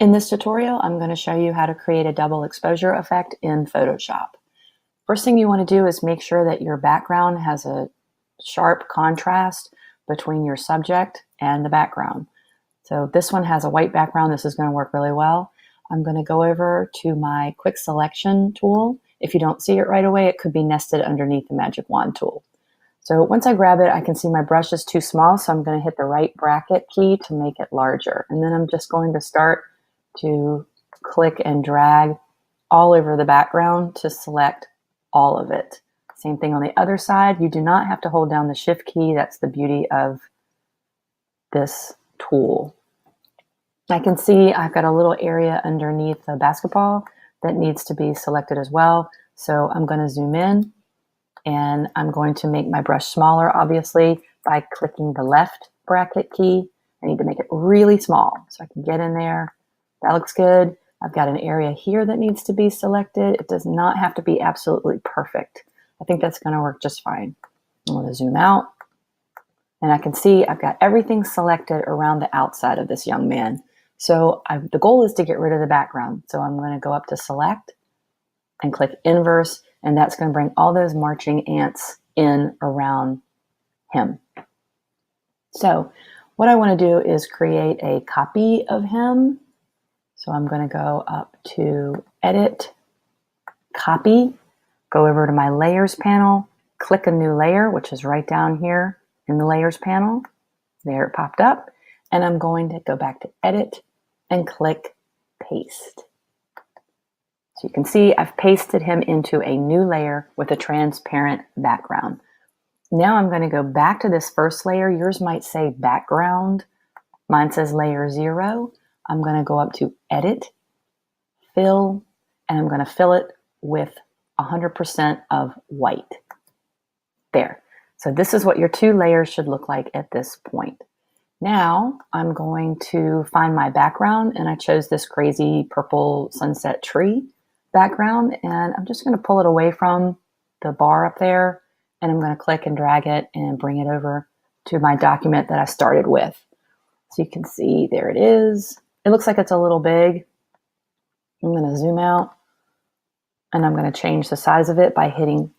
In this tutorial, I'm going to show you how to create a double exposure effect in Photoshop. First thing you want to do is make sure that your background has a sharp contrast between your subject and the background. So this one has a white background. This is going to work really well. I'm going to go over to my quick selection tool. If you don't see it right away, it could be nested underneath the magic wand tool. So once I grab it, I can see my brush is too small, so I'm going to hit the right bracket key to make it larger. And then I'm just going to start to click and drag all over the background to select all of it. Same thing on the other side. You do not have to hold down the shift key. That's the beauty of this tool. I can see I've got a little area underneath the basketball that needs to be selected as well. So I'm going to zoom in and I'm going to make my brush smaller, obviously, by clicking the left bracket key. I need to make it really small so I can get in there. That looks good. I've got an area here that needs to be selected. It does not have to be absolutely perfect. I think that's going to work just fine. I'm going to zoom out and I can see I've got everything selected around the outside of this young man. So the goal is to get rid of the background. So I'm going to go up to select and click inverse, and that's going to bring all those marching ants in around him. So what I want to do is create a copy of him. So I'm going to go up to Edit, Copy, go over to my Layers panel, click a new layer, which is right down here in the Layers panel. There it popped up. And I'm going to go back to Edit and click Paste. So you can see I've pasted him into a new layer with a transparent background. Now I'm going to go back to this first layer. Yours might say background. Mine says layer 0. I'm going to go up to Edit, Fill, and I'm going to fill it with 100% of white. There. So this is what your two layers should look like at this point. Now I'm going to find my background, and I chose this crazy purple sunset tree background, and I'm just going to pull it away from the bar up there, and I'm going to click and drag it and bring it over to my document that I started with. So you can see there it is. It looks like it's a little big. I'm going to zoom out and I'm going to change the size of it by hitting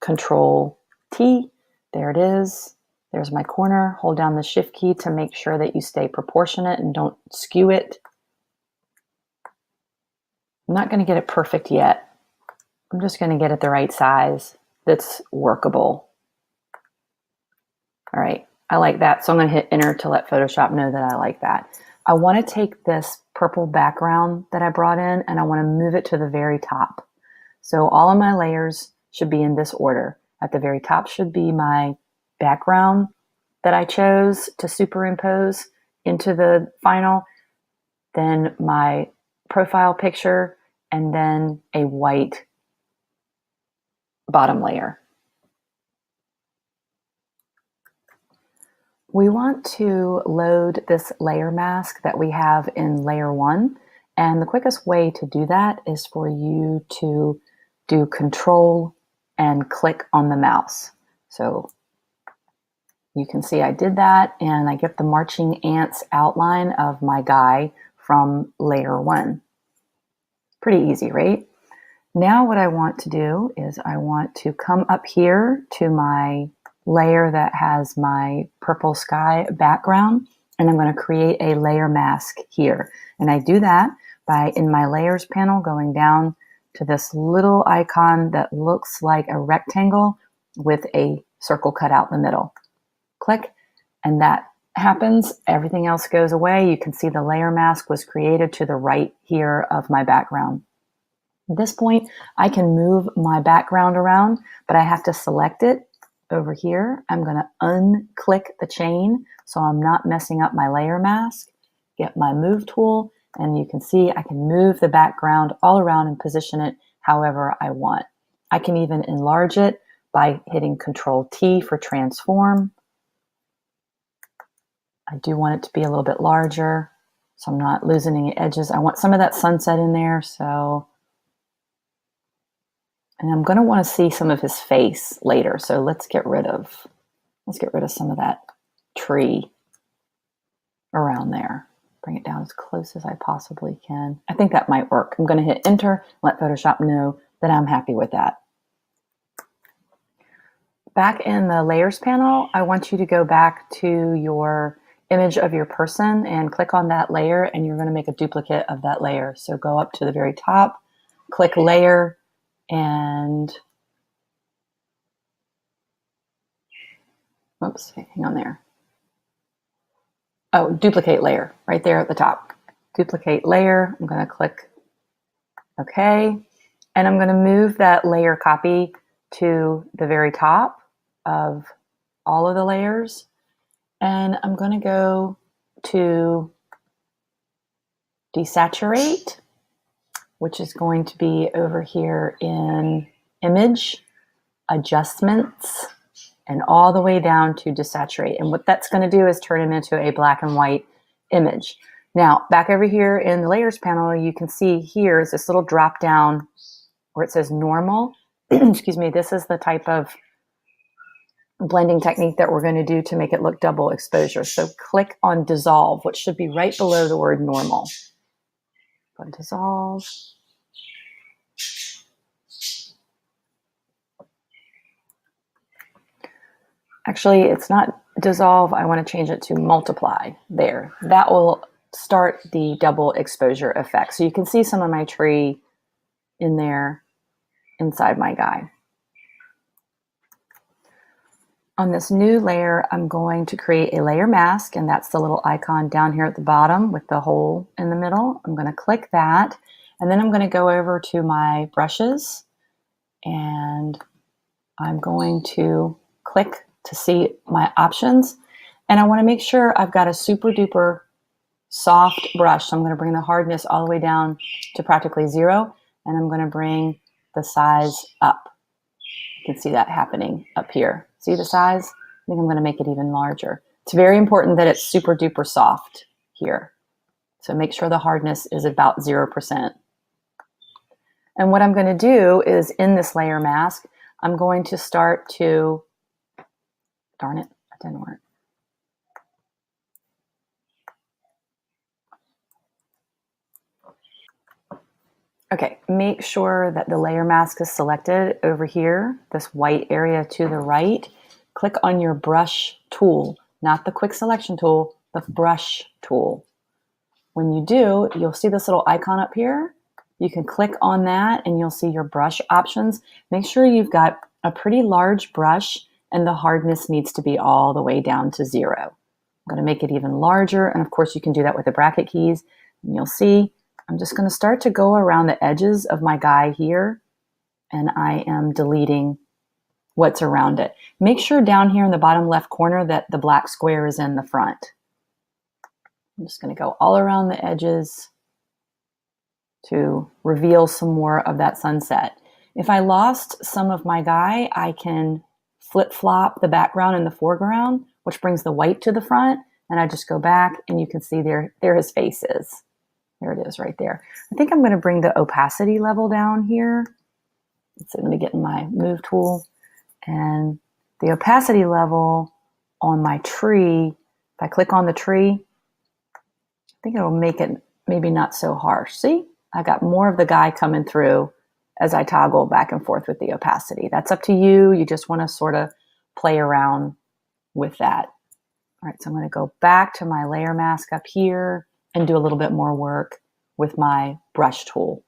Control T. There it is. There's my corner. Hold down the shift key to make sure that you stay proportionate and don't skew it. I'm not going to get it perfect yet. I'm just going to get it the right size that's workable. All right, I like that. So I'm going to hit Enter to let Photoshop know that I like that. I want to take this purple background that I brought in and I want to move it to the very top. So all of my layers should be in this order. At the very top should be my background that I chose to superimpose into the final, then my profile picture, and then a white bottom layer. We want to load this layer mask that we have in layer 1, and the quickest way to do that is for you to do Control and click on the mouse. So you can see I did that, and I get the marching ants outline of my guy from layer 1. Pretty easy, right? Now what I want to do is I want to come up here to my layer that has my purple sky background, and I'm going to create a layer mask here. And I do that by, in my Layers panel, going down to this little icon that looks like a rectangle with a circle cut out in the middle. Click, and that happens. Everything else goes away. You can see the layer mask was created to the right here of my background. At this point, I can move my background around, but I have to select it over here. I'm going to unclick the chain so I'm not messing up my layer mask. Get my move tool, and you can see I can move the background all around and position it however I want. I can even enlarge it by hitting Control T for transform. I do want it to be a little bit larger so I'm not losing any edges. I want some of that sunset in there, so, and I'm going to want to see some of his face later. So let's get rid of some of that tree around there. Bring it down as close as I possibly can. I think that might work. I'm going to hit enter, let Photoshop know that I'm happy with that. Back in the layers panel, I want you to go back to your image of your person and click on that layer, and you're going to make a duplicate of that layer. So go up to the very top, click layer, and oops, hang on there. Oh, duplicate layer right there at the top. Duplicate layer. I'm going to click OK. And I'm going to move that layer copy to the very top of all of the layers. And I'm going to go to desaturate, which is going to be over here in image, adjustments, and all the way down to desaturate. And what that's going to do is turn it into a black and white image. Now, back over here in the layers panel, you can see here is this little drop down where it says normal. Excuse me, this is the type of blending technique that we're going to do to make it look double exposure. So click on dissolve, which should be right below the word normal. Go to dissolve. Actually, it's not dissolve. I want to change it to multiply there. That will start the double exposure effect. So you can see some of my tree in there inside my guy. On this new layer, I'm going to create a layer mask, and that's the little icon down here at the bottom with the hole in the middle. I'm going to click that, and then I'm going to go over to my brushes, and I'm going to click to see my options. And I want to make sure I've got a super duper soft brush. So I'm going to bring the hardness all the way down to practically 0, and I'm going to bring the size up. You can see that happening up here. See the size? I think I'm going to make it even larger. It's very important that it's super duper soft here. So make sure the hardness is about 0%. And what I'm going to do is in this layer mask, I'm going to start to, darn it, that didn't work. Okay, make sure that the layer mask is selected over here, this white area to the right. Click on your brush tool, not the quick selection tool, the brush tool. When you do, you'll see this little icon up here. You can click on that and you'll see your brush options. Make sure you've got a pretty large brush and the hardness needs to be all the way down to 0. I'm going to make it even larger, and of course you can do that with the bracket keys, and you'll see I'm just going to start to go around the edges of my guy here, and I am deleting what's around it. Make sure down here in the bottom left corner that the black square is in the front. I'm just going to go all around the edges to reveal some more of that sunset. If I lost some of my guy, I can flip-flop the background and the foreground, which brings the white to the front, and I just go back and you can see there his face is. There it is right there. I think I'm going to bring the opacity level down here. Let me get in my move tool. And the opacity level on my tree, if I click on the tree, I think it'll make it maybe not so harsh. See, I got more of the guy coming through as I toggle back and forth with the opacity. That's up to you. You just want to sort of play around with that. All right, so I'm going to go back to my layer mask up here and do a little bit more work with my brush tool.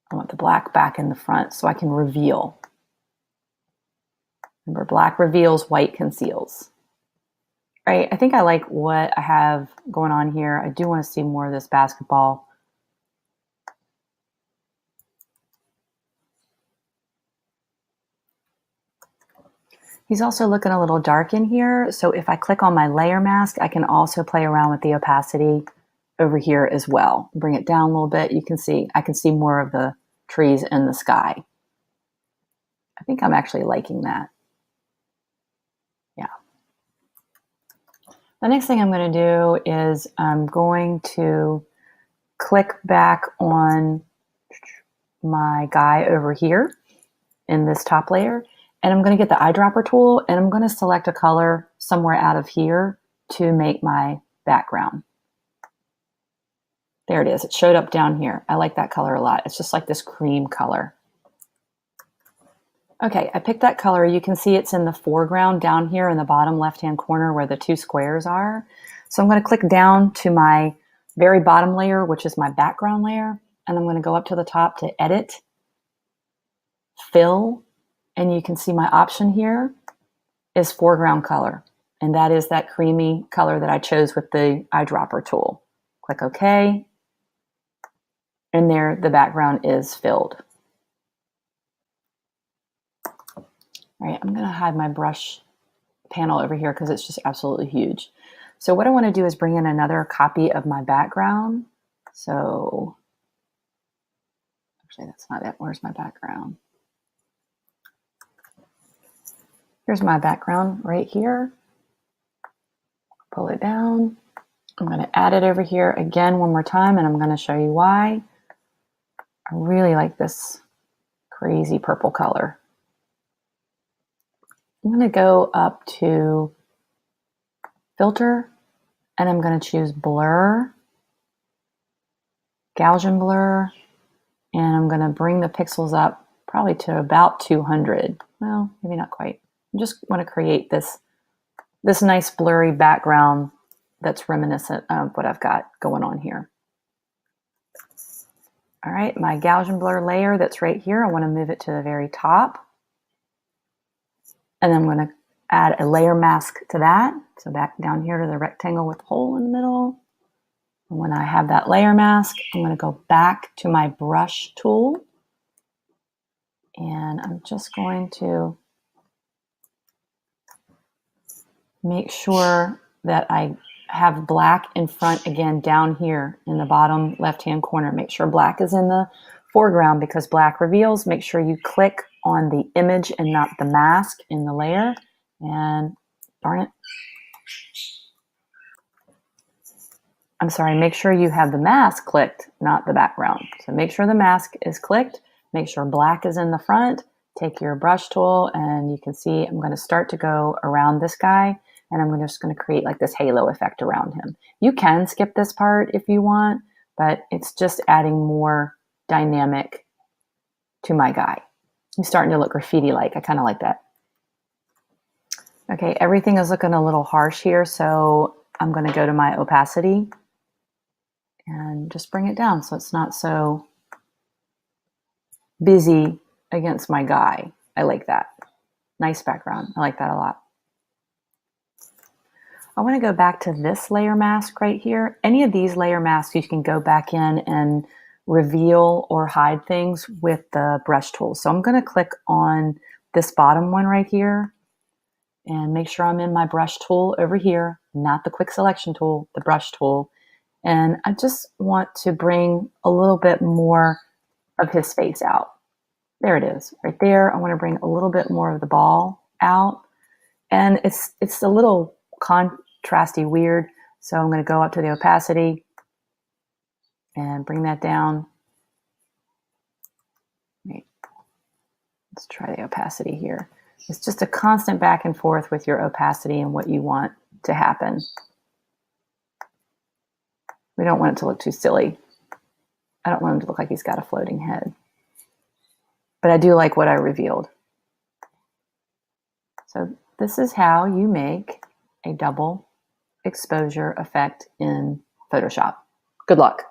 I want the black back in the front so I can reveal. Remember, black reveals, white conceals. Right, I think I like what I have going on here. I do want to see more of this basketball. He's also looking a little dark in here, so if I click on my layer mask, I can also play around with the opacity over here as well. Bring it down a little bit. You can see, I can see more of the trees in the sky. I think I'm actually liking that. Yeah. The next thing I'm going to do is I'm going to click back on my guy over here in this top layer. And I'm going to get the eyedropper tool and I'm going to select a color somewhere out of here to make my background. There it is. It showed up down here. I like that color a lot. It's just like this cream color. Okay, I picked that color. You can see it's in the foreground down here in the bottom left-hand corner where the two squares are. So I'm going to click down to my very bottom layer, which is my background layer. And I'm going to go up to the top to Edit, Fill, and you can see my option here is foreground color. And that is that creamy color that I chose with the eyedropper tool. Click OK. And there the background is filled. All right, I'm going to hide my brush panel over here because it's just absolutely huge. So what I want to do is bring in another copy of my background. So actually, that's not it. Where's my background? Here's my background right here. Pull it down. I'm going to add it over here again one more time, and I'm going to show you why. I really like this crazy purple color. I'm going to go up to Filter, and I'm going to choose Blur, Gaussian Blur, and I'm going to bring the pixels up probably to about 200. Well, maybe not quite. I just want to create this nice blurry background that's reminiscent of what I've got going on here. All right, my Gaussian Blur layer that's right here, I want to move it to the very top. And then I'm going to add a layer mask to that. So back down here to the rectangle with the hole in the middle. And when I have that layer mask, I'm going to go back to my brush tool. And I'm just going to make sure that I have black in front again down here in the bottom left-hand corner. Make sure black is in the foreground because black reveals. Make sure you click on the image and not the mask in the layer. And darn it. I'm sorry, make sure you have the mask clicked, not the background. So make sure the mask is clicked. Make sure black is in the front. Take your brush tool and you can see I'm going to start to go around this guy. And I'm just going to create like this halo effect around him. You can skip this part if you want, but it's just adding more dynamic to my guy. He's starting to look graffiti-like. I kind of like that. Okay, everything is looking a little harsh here, so I'm going to go to my opacity and just bring it down so it's not so busy against my guy. I like that. Nice background. I like that a lot. I want to go back to this layer mask right here. Any of these layer masks, you can go back in and reveal or hide things with the brush tool. So I'm going to click on this bottom one right here and make sure I'm in my brush tool over here, not the quick selection tool, the brush tool. And I just want to bring a little bit more of his face out. There it is, right there. I want to bring a little bit more of the ball out. And it's a little contrasty weird. So I'm going to go up to the opacity and bring that down. Wait. Let's try the opacity here. It's just a constant back and forth with your opacity and what you want to happen. We don't want it to look too silly. I don't want him to look like he's got a floating head. But I do like what I revealed. So this is how you make a double exposure effect in Photoshop. Good luck.